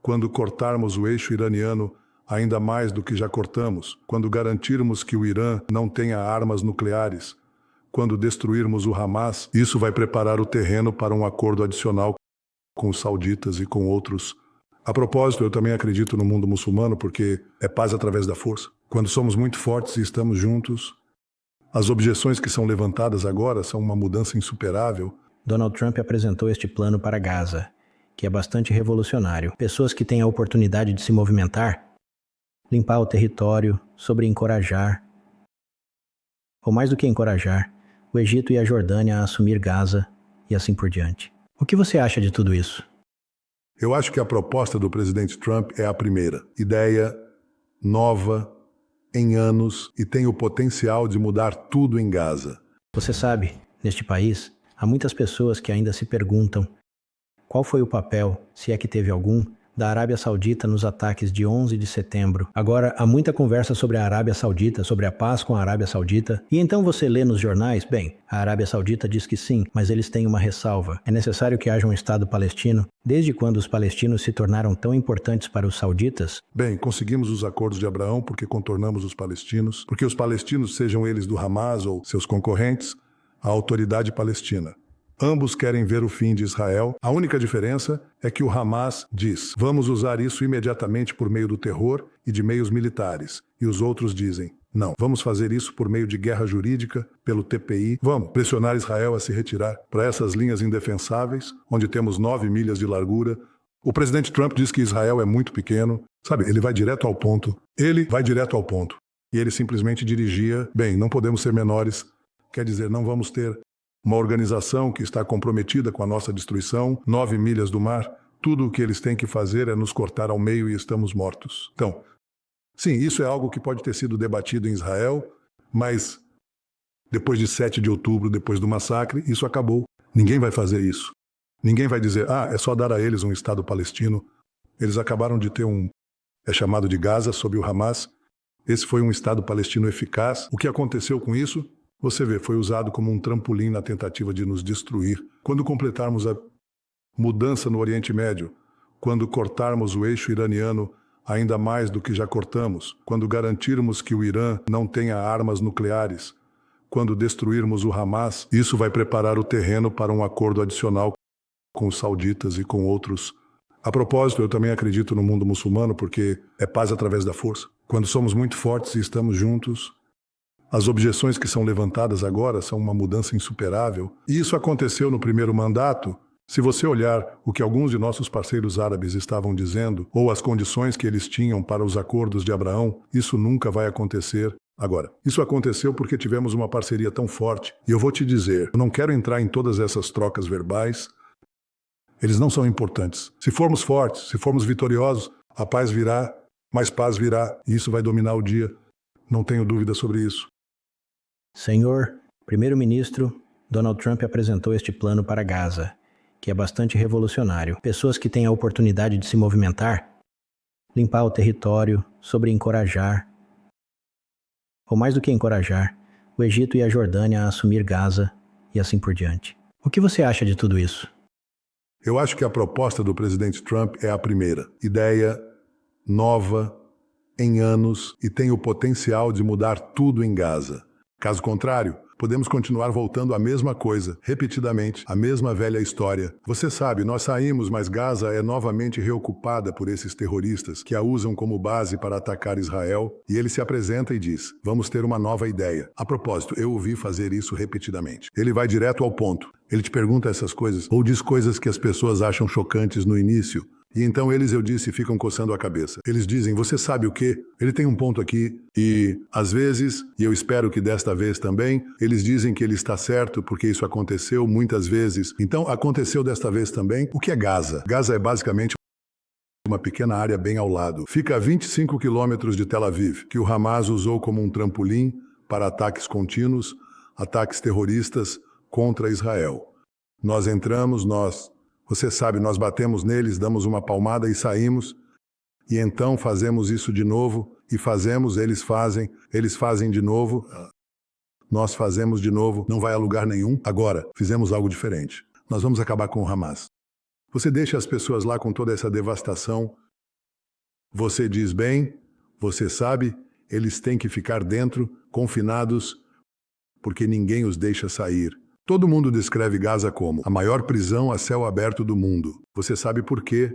quando cortarmos o eixo iraniano ainda mais do que já cortamos, quando garantirmos que o Irã não tenha armas nucleares, quando destruirmos o Hamas, isso vai preparar o terreno para um acordo adicional com os sauditas e com outros. A propósito, eu também acredito no mundo muçulmano porque é paz através da força. Quando somos muito fortes e estamos juntos, as objeções que são levantadas agora são uma mudança insuperável. Donald Trump apresentou este plano para Gaza, que é bastante revolucionário. Pessoas que têm a oportunidade de se movimentar, limpar o território, sobre encorajar, ou mais do que encorajar, o Egito e a Jordânia a assumir Gaza e assim por diante. O que você acha de tudo isso? Eu acho que a proposta do presidente Trump é a primeira. Ideia nova, em anos, e tem o potencial de mudar tudo em Gaza. Você sabe, neste país, há muitas pessoas que ainda se perguntam qual foi o papel, se é que teve algum, da Arábia Saudita nos ataques de 11 de setembro. Agora, há muita conversa sobre a Arábia Saudita, sobre a paz com a Arábia Saudita. E então você lê nos jornais, bem, a Arábia Saudita diz que sim, mas eles têm uma ressalva. É necessário que haja um Estado palestino. Desde quando os palestinos se tornaram tão importantes para os sauditas? Bem, conseguimos os acordos de Abraão porque contornamos os palestinos, porque os palestinos, sejam eles do Hamas ou seus concorrentes, a autoridade palestina. Ambos querem ver o fim de Israel. A única diferença é que o Hamas diz: vamos usar isso imediatamente por meio do terror e de meios militares. E os outros dizem: não, vamos fazer isso por meio de guerra jurídica, pelo TPI. Vamos pressionar Israel a se retirar para essas linhas indefensáveis, onde temos 9 milhas de largura. O presidente Trump diz que Israel é muito pequeno. Sabe, ele vai direto ao ponto. Ele vai direto ao ponto. E ele simplesmente dirigia: bem, não podemos ser menores. Quer dizer, não vamos ter uma organização que está comprometida com a nossa destruição, 9 milhas do mar. Tudo o que eles têm que fazer é nos cortar ao meio e estamos mortos. Então, sim, isso é algo que pode ter sido debatido em Israel, mas depois de 7 de outubro, depois do massacre, isso acabou. Ninguém vai fazer isso. Ninguém vai dizer: é só dar a eles um Estado palestino. Eles acabaram de ter é chamado de Gaza, sob o Hamas. Esse foi um Estado palestino eficaz. O que aconteceu com isso? Você vê, foi usado como um trampolim na tentativa de nos destruir. Quando completarmos a mudança no Oriente Médio, quando cortarmos o eixo iraniano ainda mais do que já cortamos, quando garantirmos que o Irã não tenha armas nucleares, quando destruirmos o Hamas, isso vai preparar o terreno para um acordo adicional com os sauditas e com outros. A propósito, eu também acredito no mundo muçulmano porque é paz através da força. Quando somos muito fortes e estamos juntos, as objeções que são levantadas agora são uma mudança insuperável. E isso aconteceu no primeiro mandato. Se você olhar o que alguns de nossos parceiros árabes estavam dizendo, ou as condições que eles tinham para os acordos de Abraão, isso nunca vai acontecer agora. Isso aconteceu porque tivemos uma parceria tão forte. E eu vou te dizer, eu não quero entrar em todas essas trocas verbais. Eles não são importantes. Se formos fortes, se formos vitoriosos, a paz virá, mais paz virá, e isso vai dominar o dia. Não tenho dúvida sobre isso. Senhor Primeiro-Ministro, Donald Trump apresentou este plano para Gaza, que é bastante revolucionário. Pessoas que têm a oportunidade de se movimentar, limpar o território, sobre encorajar, ou mais do que encorajar, o Egito e a Jordânia a assumir Gaza e assim por diante. O que você acha de tudo isso? Eu acho que a proposta do presidente Trump é a primeira. Ideia nova, em anos, e tem o potencial de mudar tudo em Gaza. Caso contrário, podemos continuar voltando à mesma coisa, repetidamente, a mesma velha história. Você sabe, nós saímos, mas Gaza é novamente reocupada por esses terroristas que a usam como base para atacar Israel, e ele se apresenta e diz: vamos ter uma nova ideia. A propósito, eu ouvi fazer isso repetidamente. Ele vai direto ao ponto. Ele te pergunta essas coisas, ou diz coisas que as pessoas acham chocantes no início, e então eles, eu disse, ficam coçando a cabeça. Eles dizem: você sabe o quê? Ele tem um ponto aqui. E, às vezes, e eu espero que desta vez também, eles dizem que ele está certo porque isso aconteceu muitas vezes. Então, aconteceu desta vez também. O que é Gaza? Gaza é basicamente uma pequena área bem ao lado. Fica a 25 quilômetros de Tel Aviv, que o Hamas usou como um trampolim para ataques contínuos, ataques terroristas contra Israel. Nós entramos, você sabe, nós batemos neles, damos uma palmada e saímos, e então fazemos isso de novo, e fazemos, eles fazem de novo, nós fazemos de novo, não vai a lugar nenhum. Agora, fizemos algo diferente. Nós vamos acabar com o Hamas. Você deixa as pessoas lá com toda essa devastação, Você diz bem, você sabe, eles têm que ficar dentro, confinados, porque ninguém os deixa sair. Todo mundo descreve Gaza como a maior prisão a céu aberto do mundo. Você sabe por quê?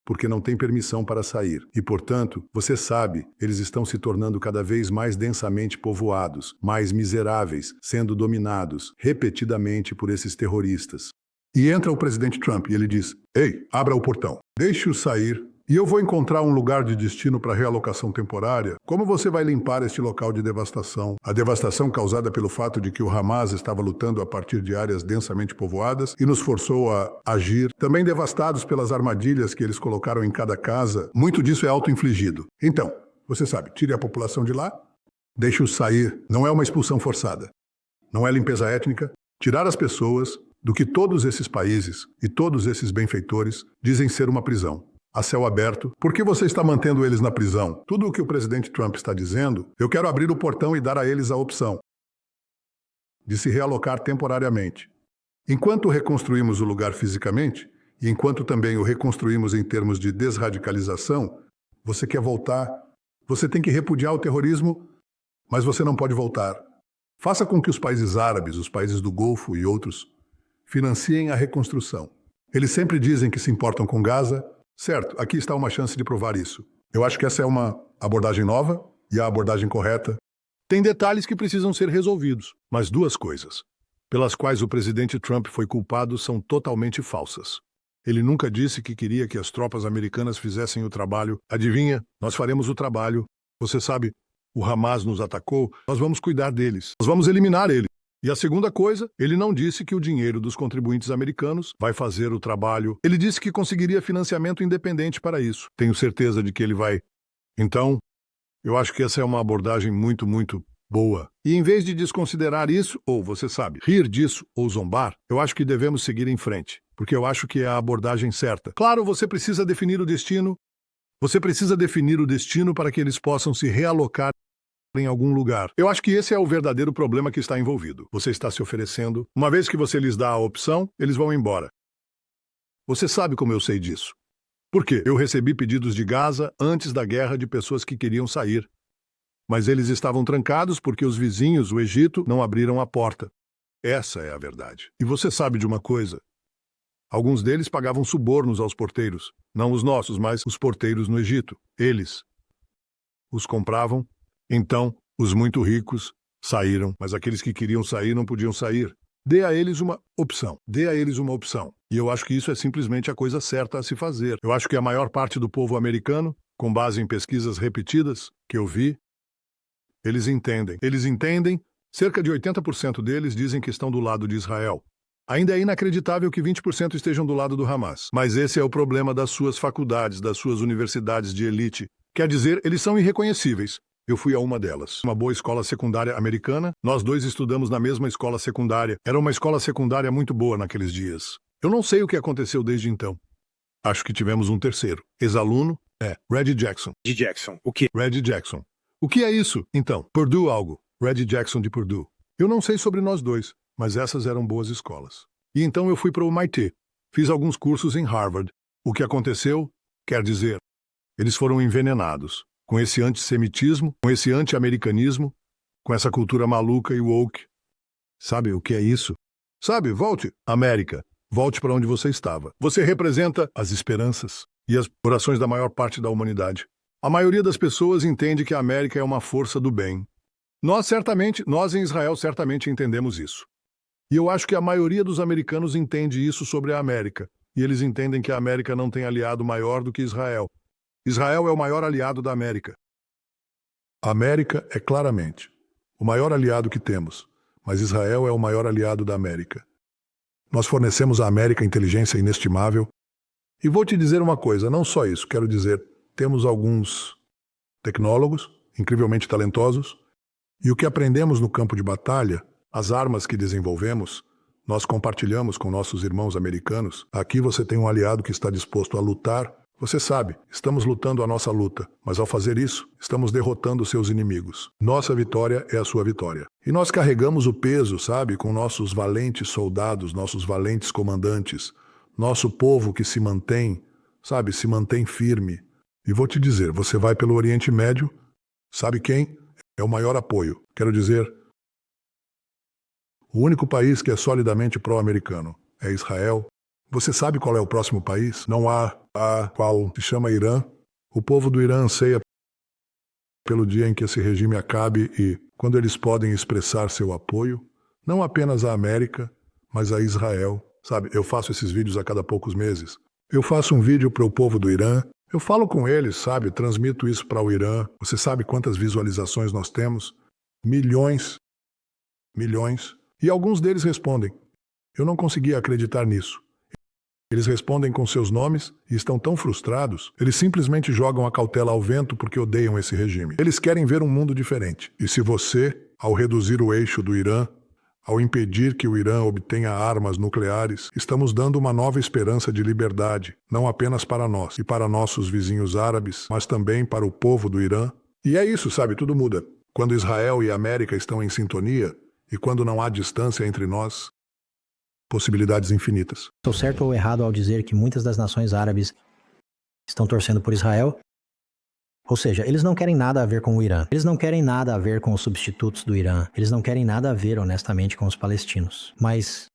Porque não tem permissão para sair. E, portanto, você sabe, eles estão se tornando cada vez mais densamente povoados, mais miseráveis, sendo dominados repetidamente por esses terroristas. E entra o presidente Trump e ele diz: "Ei, abra o portão, deixe-os sair e eu vou encontrar um lugar de destino para realocação temporária. Como você vai limpar este local de devastação? A devastação causada pelo fato de que o Hamas estava lutando a partir de áreas densamente povoadas e nos forçou a agir. Também devastados pelas armadilhas que eles colocaram em cada casa. Muito disso é auto-infligido. Então, você sabe, tire a população de lá, deixe-os sair. Não é uma expulsão forçada. Não é limpeza étnica. Tirar as pessoas do que todos esses países e todos esses benfeitores dizem ser uma prisão a céu aberto. Por que você está mantendo eles na prisão? Tudo o que o presidente Trump está dizendo, eu quero abrir o portão e dar a eles a opção de se realocar temporariamente. Enquanto reconstruímos o lugar fisicamente, e enquanto também o reconstruímos em termos de desradicalização, você quer voltar, você tem que repudiar o terrorismo, mas você não pode voltar. Faça com que os países árabes, os países do Golfo e outros financiem a reconstrução. Eles sempre dizem que se importam com Gaza. Certo, aqui está uma chance de provar isso. Eu acho que essa é uma abordagem nova e a abordagem correta. Tem detalhes que precisam ser resolvidos, mas duas coisas, pelas quais o presidente Trump foi culpado, são totalmente falsas. Ele nunca disse que queria que as tropas americanas fizessem o trabalho. Adivinha? Nós faremos o trabalho. Você sabe, o Hamas nos atacou, nós vamos cuidar deles. Nós vamos eliminar eles. E a segunda coisa, ele não disse que o dinheiro dos contribuintes americanos vai fazer o trabalho. Ele disse que conseguiria financiamento independente para isso. Tenho certeza de que ele vai. Então, eu acho que essa é uma abordagem muito, muito boa. E em vez de desconsiderar isso, ou, você sabe, rir disso ou zombar, eu acho que devemos seguir em frente, porque eu acho que é a abordagem certa. Claro, você precisa definir o destino. Você precisa definir o destino para que eles possam se realocar em algum lugar. Eu acho que esse é o verdadeiro problema que está envolvido. Você está se oferecendo. Uma vez que você lhes dá a opção, eles vão embora. Você sabe como eu sei disso. Por quê? Eu recebi pedidos de Gaza antes da guerra de pessoas que queriam sair. Mas eles estavam trancados porque os vizinhos, o Egito, não abriram a porta. Essa é a verdade. E você sabe de uma coisa? Alguns deles pagavam subornos aos porteiros. Não os nossos, mas os porteiros no Egito. Eles os compravam. Então, os muito ricos saíram, mas aqueles que queriam sair não podiam sair. Dê a eles uma opção. Dê a eles uma opção. E eu acho que isso é simplesmente a coisa certa a se fazer. Eu acho que a maior parte do povo americano, com base em pesquisas repetidas que eu vi, eles entendem. Eles entendem. Cerca de 80% deles dizem que estão do lado de Israel. Ainda é inacreditável que 20% estejam do lado do Hamas. Mas esse é o problema das suas faculdades, das suas universidades de elite. Quer dizer, eles são irreconhecíveis. Eu fui a uma delas. Uma boa escola secundária americana. Nós dois estudamos na mesma escola secundária. Era uma escola secundária muito boa naqueles dias. Eu não sei o que aconteceu desde então. Acho que tivemos um terceiro. Ex-aluno é Reggie Jackson. De Jackson. O quê? Reggie Jackson. O que é isso? Então, Purdue algo. Reggie Jackson de Purdue. Eu não sei sobre nós dois, mas essas eram boas escolas. E então eu fui para o MIT. Fiz alguns cursos em Harvard. O que aconteceu? Quer dizer, eles foram envenenados. Com esse antissemitismo, com esse anti-americanismo, com essa cultura maluca e woke. Sabe o que é isso? Sabe, volte, América. Volte para onde você estava. Você representa as esperanças e as orações da maior parte da humanidade. A maioria das pessoas entende que a América é uma força do bem. Nós em Israel certamente entendemos isso. E eu acho que a maioria dos americanos entende isso sobre a América. E eles entendem que a América não tem aliado maior do que Israel. Israel é o maior aliado da América. A América é claramente o maior aliado que temos, mas Israel é o maior aliado da América. Nós fornecemos à América inteligência inestimável. E vou te dizer uma coisa, não só isso, quero dizer, temos alguns tecnólogos incrivelmente talentosos, e o que aprendemos no campo de batalha, as armas que desenvolvemos, nós compartilhamos com nossos irmãos americanos. Aqui você tem um aliado que está disposto a lutar. Você sabe, estamos lutando a nossa luta, mas ao fazer isso, estamos derrotando seus inimigos. Nossa vitória é a sua vitória. E nós carregamos o peso, sabe, com nossos valentes soldados, nossos valentes comandantes, nosso povo que se mantém, sabe, se mantém firme. E vou te dizer, você vai pelo Oriente Médio, sabe quem? É o maior apoio. Quero dizer, o único país que é solidamente pró-americano é Israel. Você sabe qual é o próximo país? Não há a qual se chama Irã. O povo do Irã anseia pelo dia em que esse regime acabe e quando eles podem expressar seu apoio, não apenas à América, mas a Israel. Sabe, eu faço esses vídeos a cada poucos meses. Eu faço um vídeo para o povo do Irã, eu falo com eles, sabe, transmito isso para o Irã. Você sabe quantas visualizações nós temos? Milhões. Milhões. E alguns deles respondem. Eu não conseguia acreditar nisso. Eles respondem com seus nomes e estão tão frustrados, eles simplesmente jogam a cautela ao vento porque odeiam esse regime. Eles querem ver um mundo diferente. E se você, ao reduzir o eixo do Irã, ao impedir que o Irã obtenha armas nucleares, estamos dando uma nova esperança de liberdade, não apenas para nós e para nossos vizinhos árabes, mas também para o povo do Irã. E é isso, sabe, tudo muda. Quando Israel e a América estão em sintonia e quando não há distância entre nós, possibilidades infinitas. Estou certo ou errado ao dizer que muitas das nações árabes estão torcendo por Israel? Ou seja, eles não querem nada a ver com o Irã. Eles não querem nada a ver com os substitutos do Irã. Eles não querem nada a ver, honestamente, com os palestinos. Mas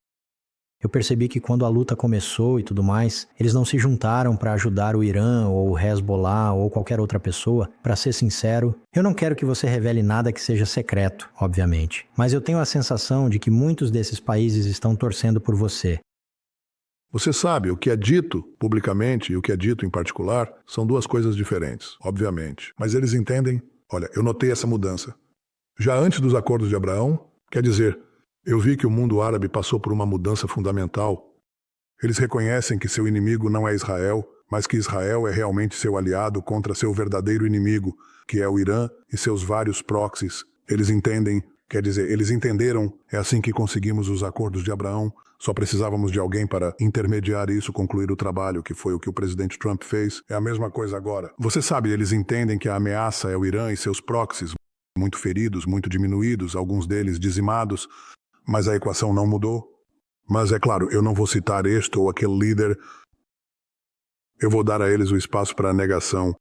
eu percebi que quando a luta começou e tudo mais, eles não se juntaram para ajudar o Irã ou o Hezbollah ou qualquer outra pessoa. Para ser sincero, eu não quero que você revele nada que seja secreto, obviamente. Mas eu tenho a sensação de que muitos desses países estão torcendo por você. Você sabe, o que é dito publicamente e o que é dito em particular são duas coisas diferentes, obviamente. Mas eles entendem, olha, eu notei essa mudança. Já antes dos acordos de Abraão, quer dizer, eu vi que o mundo árabe passou por uma mudança fundamental. Eles reconhecem que seu inimigo não é Israel, mas que Israel é realmente seu aliado contra seu verdadeiro inimigo, que é o Irã e seus vários proxies. Eles entendem, quer dizer, eles entenderam, é assim que conseguimos os acordos de Abraão. Só precisávamos de alguém para intermediar isso, concluir o trabalho, que foi o que o presidente Trump fez. É a mesma coisa agora. Você sabe, eles entendem que a ameaça é o Irã e seus proxies, muito feridos, muito diminuídos, alguns deles dizimados, mas a equação não mudou. Mas é claro, eu não vou citar este ou aquele líder. Eu vou dar a eles o espaço para a negação.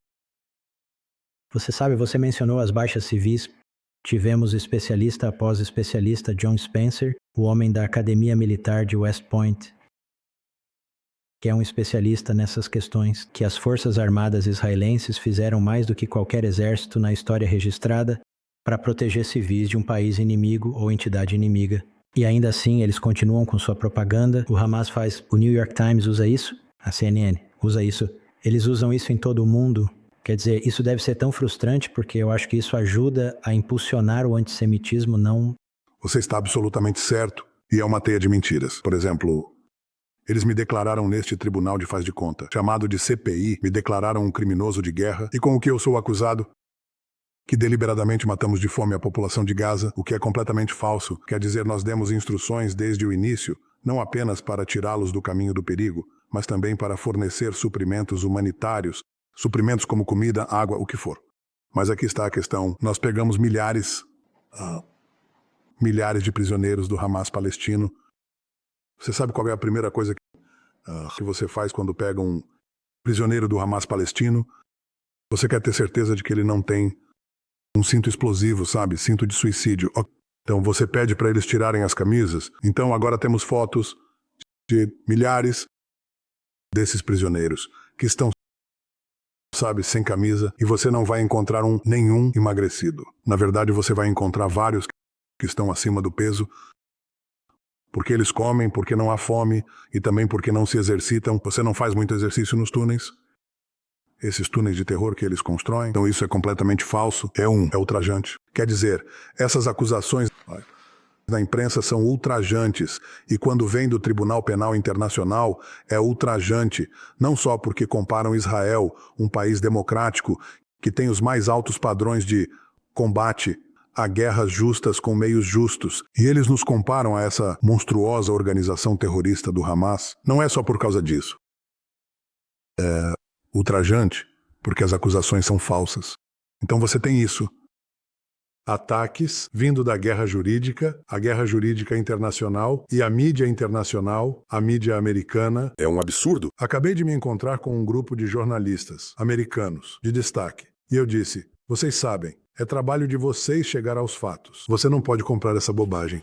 Você sabe, você mencionou as baixas civis. Tivemos especialista após especialista John Spencer, o homem da Academia Militar de West Point, que é um especialista nessas questões, que as Forças Armadas israelenses fizeram mais do que qualquer exército na história registrada para proteger civis de um país inimigo ou entidade inimiga. E ainda assim, eles continuam com sua propaganda. O Hamas faz... O New York Times usa isso. A CNN usa isso. Eles usam isso em todo o mundo. Quer dizer, isso deve ser tão frustrante porque eu acho que isso ajuda a impulsionar o antissemitismo, não... Você está absolutamente certo. E é uma teia de mentiras. Por exemplo, eles me declararam neste tribunal de faz de conta, chamado de CPI, me declararam um criminoso de guerra. E com o que eu sou acusado? Que deliberadamente matamos de fome a população de Gaza, o que é completamente falso. Quer dizer, nós demos instruções desde o início, não apenas para tirá-los do caminho do perigo, mas também para fornecer suprimentos humanitários, suprimentos como comida, água, o que for. Mas aqui está a questão. Nós pegamos milhares de prisioneiros do Hamas palestino. Você sabe qual é a primeira coisa que você faz quando pega um prisioneiro do Hamas palestino? Você quer ter certeza de que ele não tem um cinto explosivo, sabe? Cinto de suicídio. Então você pede para eles tirarem as camisas. Então agora temos fotos de milhares desses prisioneiros que estão, sabe, sem camisa, e você não vai encontrar nenhum emagrecido. Na verdade, você vai encontrar vários que estão acima do peso, porque eles comem, porque não há fome, e também porque não se exercitam. Você não faz muito exercício nos túneis. Esses túneis de terror que eles constroem. Então isso é completamente falso. É ultrajante. Quer dizer, essas acusações da imprensa são ultrajantes. E quando vem do Tribunal Penal Internacional, é ultrajante. Não só porque comparam Israel, um país democrático, que tem os mais altos padrões de combate a guerras justas com meios justos. E eles nos comparam a essa monstruosa organização terrorista do Hamas. Não é só por causa disso. É ultrajante, porque as acusações são falsas. Então você tem isso. Ataques vindo da guerra jurídica, a guerra jurídica internacional e a mídia internacional, a mídia americana. É um absurdo. Acabei de me encontrar com um grupo de jornalistas americanos de destaque. E eu disse, vocês sabem, é trabalho de vocês chegar aos fatos. Você não pode comprar essa bobagem.